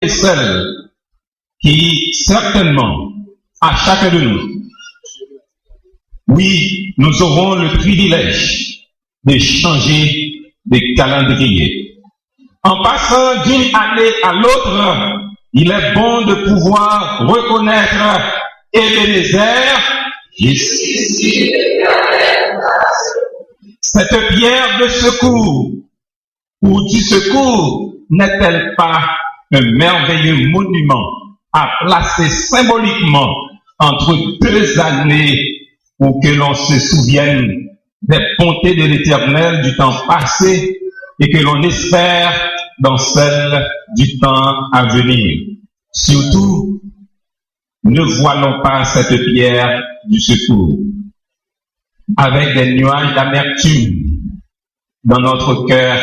et celle qui, certainement, à chacun de nous, oui, nous aurons le privilège de changer de calendrier. En passant d'une année à l'autre, il est bon de pouvoir reconnaître Ebenezer jusqu'ici. Cette pierre de secours ou du secours n'est-elle pas un merveilleux monument à placer symboliquement entre deux années pour que l'on se souvienne des bontés de l'Éternel du temps passé et que l'on espère dans celle du temps à venir. Surtout, ne voilons pas cette pierre du secours avec des nuages d'amertume dans notre cœur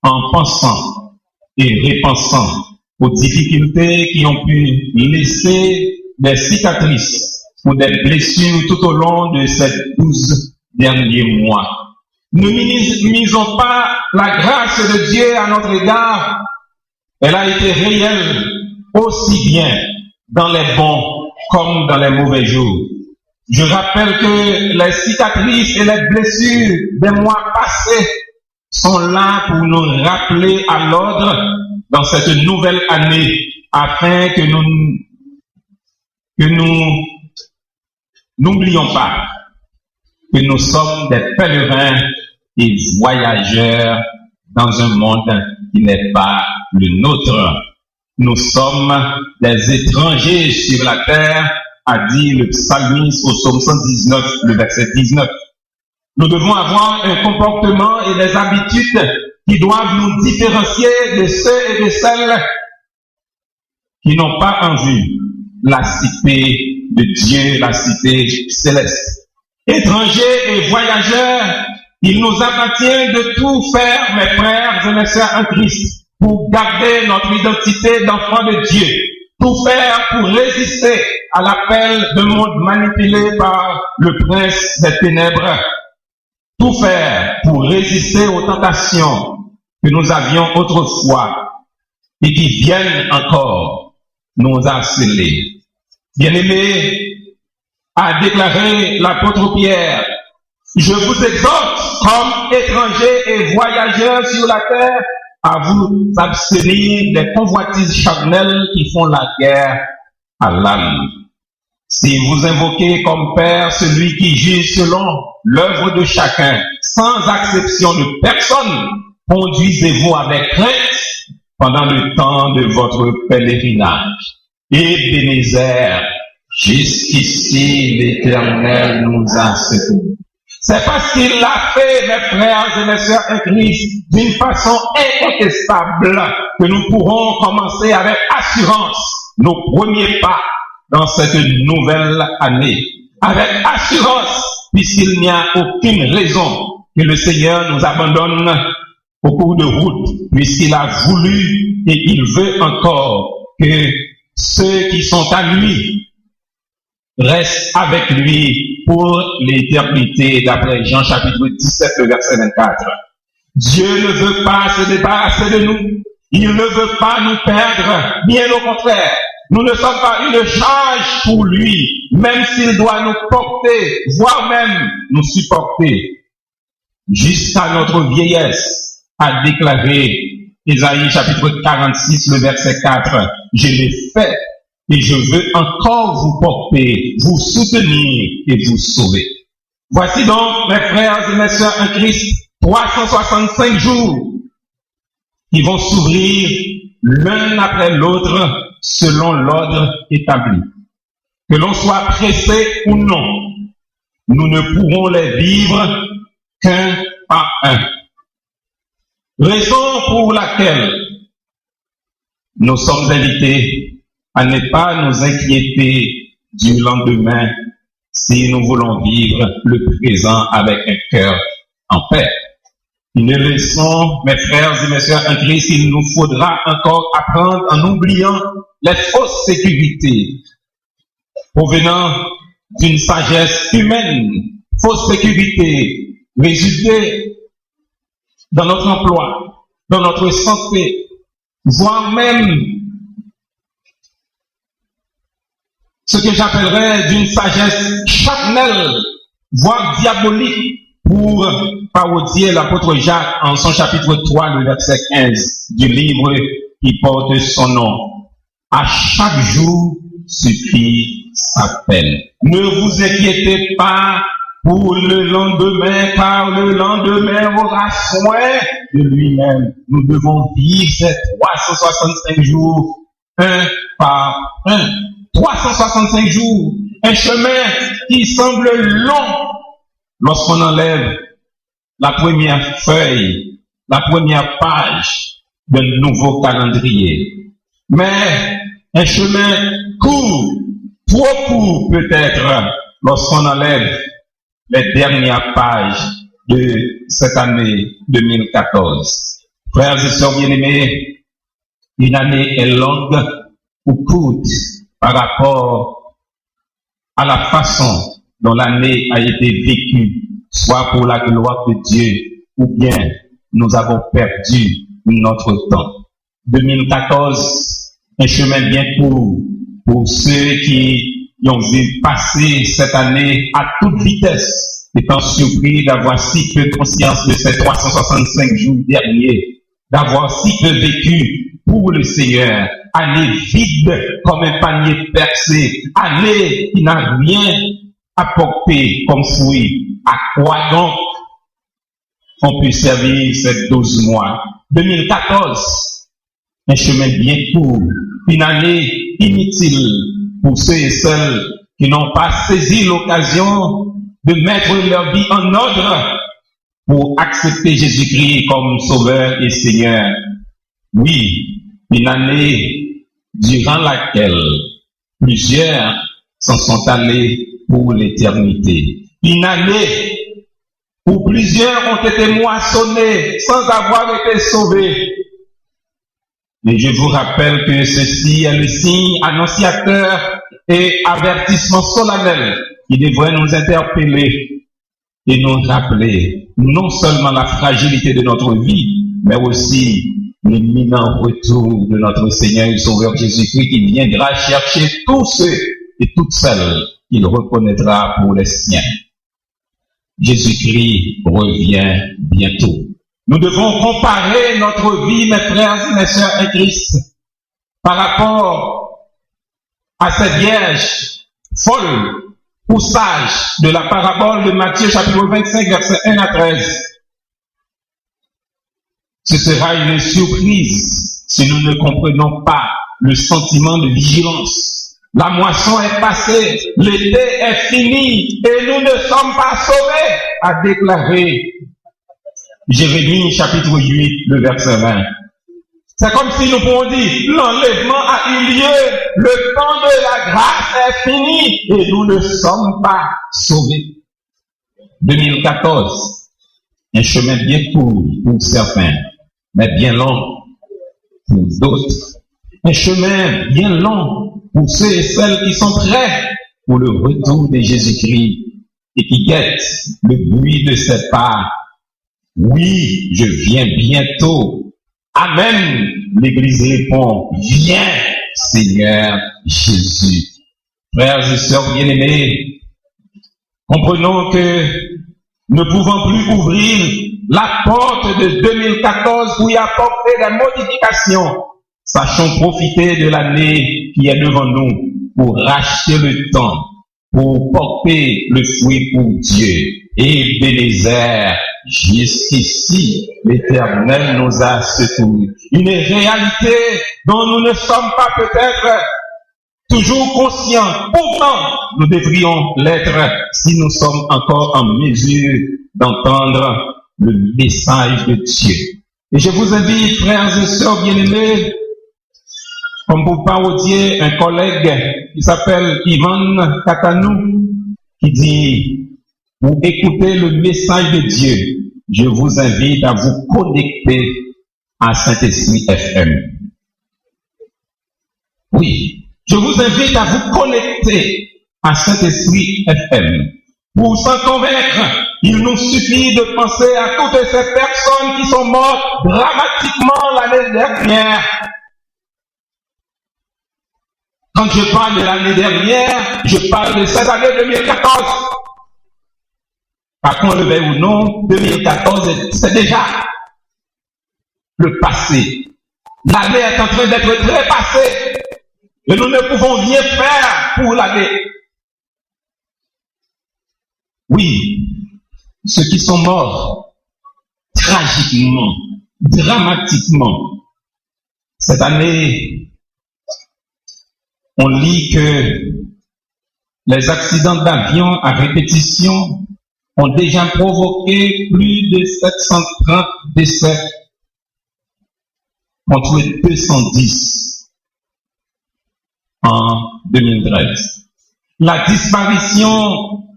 en pensant et repensant aux difficultés qui ont pu laisser des cicatrices ou des blessures tout au long de ces 12 derniers mois. Ne minimisons pas la grâce de Dieu à notre égard. Elle a été réelle aussi bien dans les bons comme dans les mauvais jours. Je rappelle que les cicatrices et les blessures des mois passés sont là pour nous rappeler à l'ordre dans cette nouvelle année afin que nous n'oublions pas que nous sommes des pèlerins et voyageurs dans un monde qui n'est pas le nôtre. Nous sommes des étrangers sur la terre, a dit le psalmiste au psaume 119, le verset 19. Nous devons avoir un comportement et des habitudes qui doivent nous différencier de ceux et de celles qui n'ont pas en vue la cité de Dieu, la cité céleste. Étrangers et voyageurs, il nous appartient de tout faire, mes frères et mes sœurs en Christ, pour garder notre identité d'enfant de Dieu, tout faire pour résister à l'appel d'un monde manipulé par le prince des ténèbres, tout faire pour résister aux tentations que nous avions autrefois et qui viennent encore nous harceler. Bien-aimés, a déclaré l'apôtre Pierre, je vous exhorte comme étrangers et voyageurs sur la terre à vous abstenir des convoitises charnelles qui font la guerre à l'âme. Si vous invoquez comme Père celui qui juge selon l'œuvre de chacun, sans acception de personne, conduisez-vous avec crainte pendant le temps de votre pèlerinage. Ebenezer, jusqu'ici l'Éternel nous a secourus. C'est parce qu'il l'a fait, mes frères et mes sœurs en Christ, d'une façon incontestable, que nous pourrons commencer avec assurance nos premiers pas dans cette nouvelle année. Avec assurance, puisqu'il n'y a aucune raison que le Seigneur nous abandonne au cours de route, puisqu'il a voulu et il veut encore que ceux qui sont à lui restent avec lui pour l'éternité, d'après Jean chapitre 17, le verset 24. Dieu ne veut pas se débarrasser de nous. Il ne veut pas nous perdre. Bien au contraire, nous ne sommes pas une charge pour lui, même s'il doit nous porter, voire même nous supporter, jusqu'à notre vieillesse, a déclaré Ésaïe chapitre 46, le verset 4. Je l'ai fait et je veux encore vous porter, vous soutenir et vous sauver. Voici donc, mes frères et mes sœurs en Christ, 365 jours qui vont s'ouvrir l'un après l'autre selon l'ordre établi. Que l'on soit pressé ou non, nous ne pourrons les vivre qu'un par un. Raison pour laquelle nous sommes invités à ne pas nous inquiéter du lendemain si nous voulons vivre le présent avec un cœur en paix. Une leçon, mes frères et mes sœurs en Christ, il nous faudra encore apprendre en oubliant les fausses sécurités provenant d'une sagesse humaine. Fausses sécurités résulter dans notre emploi, dans notre santé, voire même ce que j'appellerais d'une sagesse charnelle, voire diabolique, pour parodier l'apôtre Jacques en son chapitre 3, le verset 15 du livre qui porte son nom. À chaque jour suffit sa peine. Ne vous inquiétez pas pour le lendemain, car le lendemain aura soin de lui-même. Nous devons vivre ces 365 jours, un par un. 365 jours, un chemin qui semble long lorsqu'on enlève la première feuille, la première page d'un nouveau calendrier. Mais un chemin court, trop court peut-être, lorsqu'on enlève les dernières pages de cette année 2014. Frères et sœurs bien-aimés, une année est longue ou courte par rapport à la façon dont l'année a été vécue, soit pour la gloire de Dieu, ou bien nous avons perdu notre temps. 2014, un chemin bien court pour ceux qui ont vu passer cette année à toute vitesse, étant surpris d'avoir si peu conscience de ces 365 jours derniers, d'avoir si peu vécu pour le Seigneur, année vide comme un panier percé, année qui n'a rien apporté comme fruit. À quoi donc on peut servir ces 12 mois? 2014, un chemin bien court, une année inutile pour ceux et celles qui n'ont pas saisi l'occasion de mettre leur vie en ordre pour accepter Jésus-Christ comme Sauveur et Seigneur. Oui, une année durant laquelle plusieurs s'en sont allés pour l'éternité. Une année où plusieurs ont été moissonnés sans avoir été sauvés. Et je vous rappelle que ceci est le signe annonciateur et avertissement solennel qui devrait nous interpeller et nous rappeler non seulement la fragilité de notre vie, mais aussi l'imminent retour de notre Seigneur et Sauveur Jésus-Christ qui viendra chercher tous ceux et toutes celles qu'il reconnaîtra pour les siens. Jésus-Christ revient bientôt. Nous devons comparer notre vie, mes frères et mes sœurs en Christ, par rapport à cette vierge folle ou sage de la parabole de Matthieu chapitre 25, versets 1 à 13. Ce sera une surprise si nous ne comprenons pas le sentiment de vigilance. La moisson est passée, l'été est fini et nous ne sommes pas sauvés, a déclaré Jérémie chapitre 8, le verset 20. C'est comme si nous pourrions dire, l'enlèvement a eu lieu, le temps de la grâce est fini et nous ne sommes pas sauvés. 2014, un chemin bien court pour certains, mais bien long pour d'autres. Un chemin bien long pour ceux et celles qui sont prêts pour le retour de Jésus-Christ et qui guettent le bruit de ses pas. Oui, je viens bientôt. Amen. L'Église répond, viens, Seigneur Jésus. Frères et sœurs bien-aimés, comprenons que ne pouvons plus ouvrir la porte de 2014 pour y apporter des modifications. Sachons profiter de l'année qui est devant nous pour racheter le temps, pour porter le fruit pour Dieu. Et Bénézer, jusqu'ici, l'Éternel nous a secourus. Une réalité dont nous ne sommes pas peut-être toujours conscients. Pourtant, nous devrions l'être si nous sommes encore en mesure d'entendre le message de Dieu. Et je vous invite, frères et sœurs bien-aimés, comme pour parodier un collègue qui s'appelle Ivan Katanou, qui dit, pour écouter le message de Dieu, je vous invite à vous connecter à Saint-Esprit FM. Oui, je vous invite à vous connecter à Saint-Esprit FM. Pour s'en convaincre, il nous suffit de penser à toutes ces personnes qui sont mortes dramatiquement l'année dernière. Quand je parle de l'année dernière, je parle de cette année 2014. Par contre, le veuille ou non, 2014, c'est déjà le passé. L'année est en train d'être trépassée. Et nous ne pouvons rien faire pour l'année. Oui, ceux qui sont morts, tragiquement, dramatiquement, cette année, on lit que les accidents d'avion à répétition ont déjà provoqué plus de 730 décès contre 210 en 2013. La disparition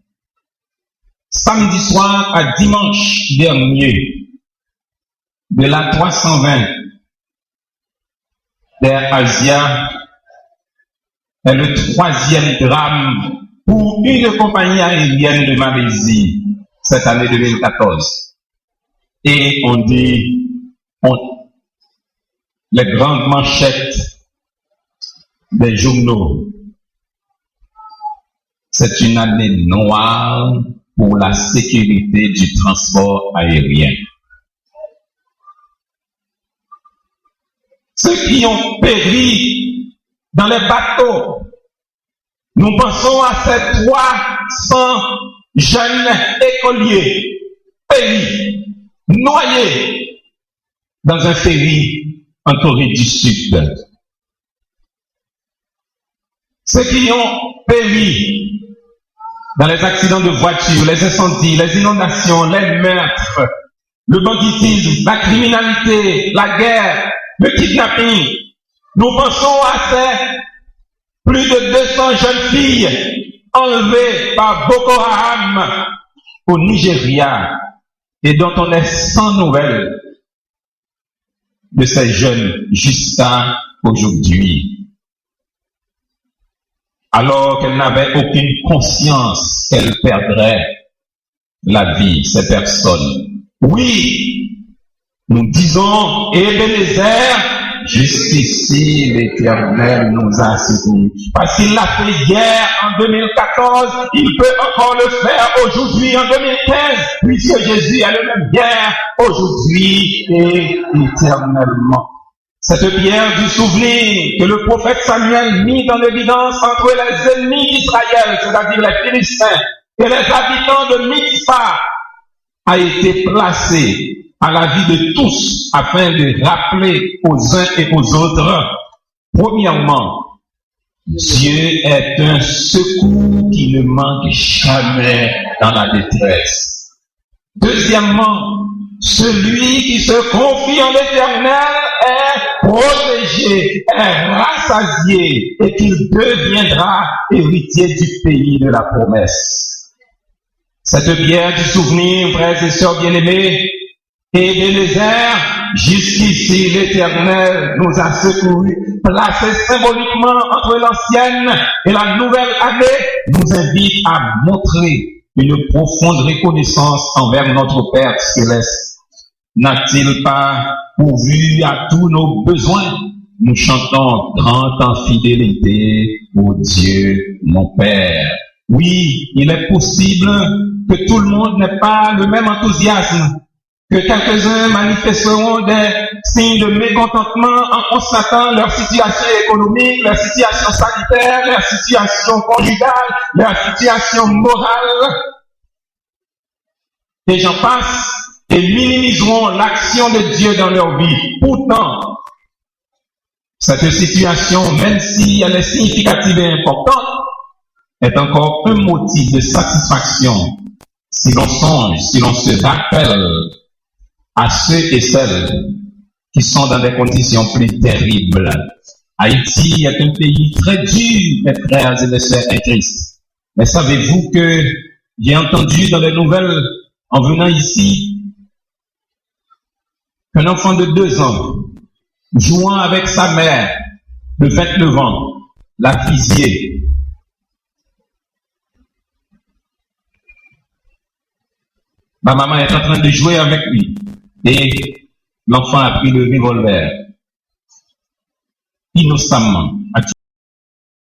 samedi soir à dimanche dernier de la 320 d'Air Asia est le troisième drame pour une compagnie aérienne de Malaisie cette année 2014. Et on dit, les grandes manchettes des journaux, c'est une année noire pour la sécurité du transport aérien. Ceux qui ont péri dans les bateaux, nous pensons à ces 300 jeunes écoliers péris, noyés dans un ferry en Corée du Sud. Ceux qui ont péri dans les accidents de voiture, les incendies, les inondations, les meurtres, le banditisme, la criminalité, la guerre, le kidnapping. Nous pensons à ces plus de 200 jeunes filles enlevées par Boko Haram au Nigeria et dont on est sans nouvelles de ces jeunes jusqu'à aujourd'hui. Alors qu'elles n'avaient aucune conscience qu'elles perdraient la vie, ces personnes. Oui, nous disons, Ebenezer, jusqu'ici l'Éternel nous a secourus. Parce qu'il l'a fait hier en 2014, il peut encore le faire aujourd'hui en 2015, puisque Jésus est le même hier, aujourd'hui et éternellement. Cette pierre du souvenir que le prophète Samuel mit dans l'évidence entre les ennemis d'Israël, c'est-à-dire les Philistins, et les habitants de Mitzpah, a été placée à la vie de tous afin de rappeler aux uns et aux autres, premièrement, Dieu est un secours qui ne manque jamais dans la détresse. Deuxièmement, celui qui se confie en l'Éternel est protégé, est rassasié et qu'il deviendra héritier du pays de la promesse. Cette pierre du souvenir, frères et sœurs bien-aimés, Ebenezer, jusqu'ici l'Éternel nous a secourus, placé symboliquement entre l'ancienne et la nouvelle année, nous invite à montrer une profonde reconnaissance envers notre Père céleste. N'a-t-il pas pourvu à tous nos besoins? Nous chantons grand en fidélité, ô Dieu, mon Père. Oui, il est possible que tout le monde n'ait pas le même enthousiasme, que quelques-uns manifesteront des signes de mécontentement en constatant leur situation économique, leur situation sanitaire, leur situation conjugale, leur situation morale. Et j'en passe, et minimiseront l'action de Dieu dans leur vie. Pourtant, cette situation, même si elle est significative et importante, est encore un motif de satisfaction si l'on songe, si l'on se rappelle à ceux et celles qui sont dans des conditions plus terribles. Haïti est un pays très dur, mes frères et mes sœurs en Christ. Mais savez-vous que j'ai entendu dans les nouvelles, en venant ici, qu'un enfant de 2 ans, jouant avec sa mère, de 29 ans, l'a fusillé. Ma maman est en train de jouer avec lui. Et l'enfant a pris le revolver. Innocemment.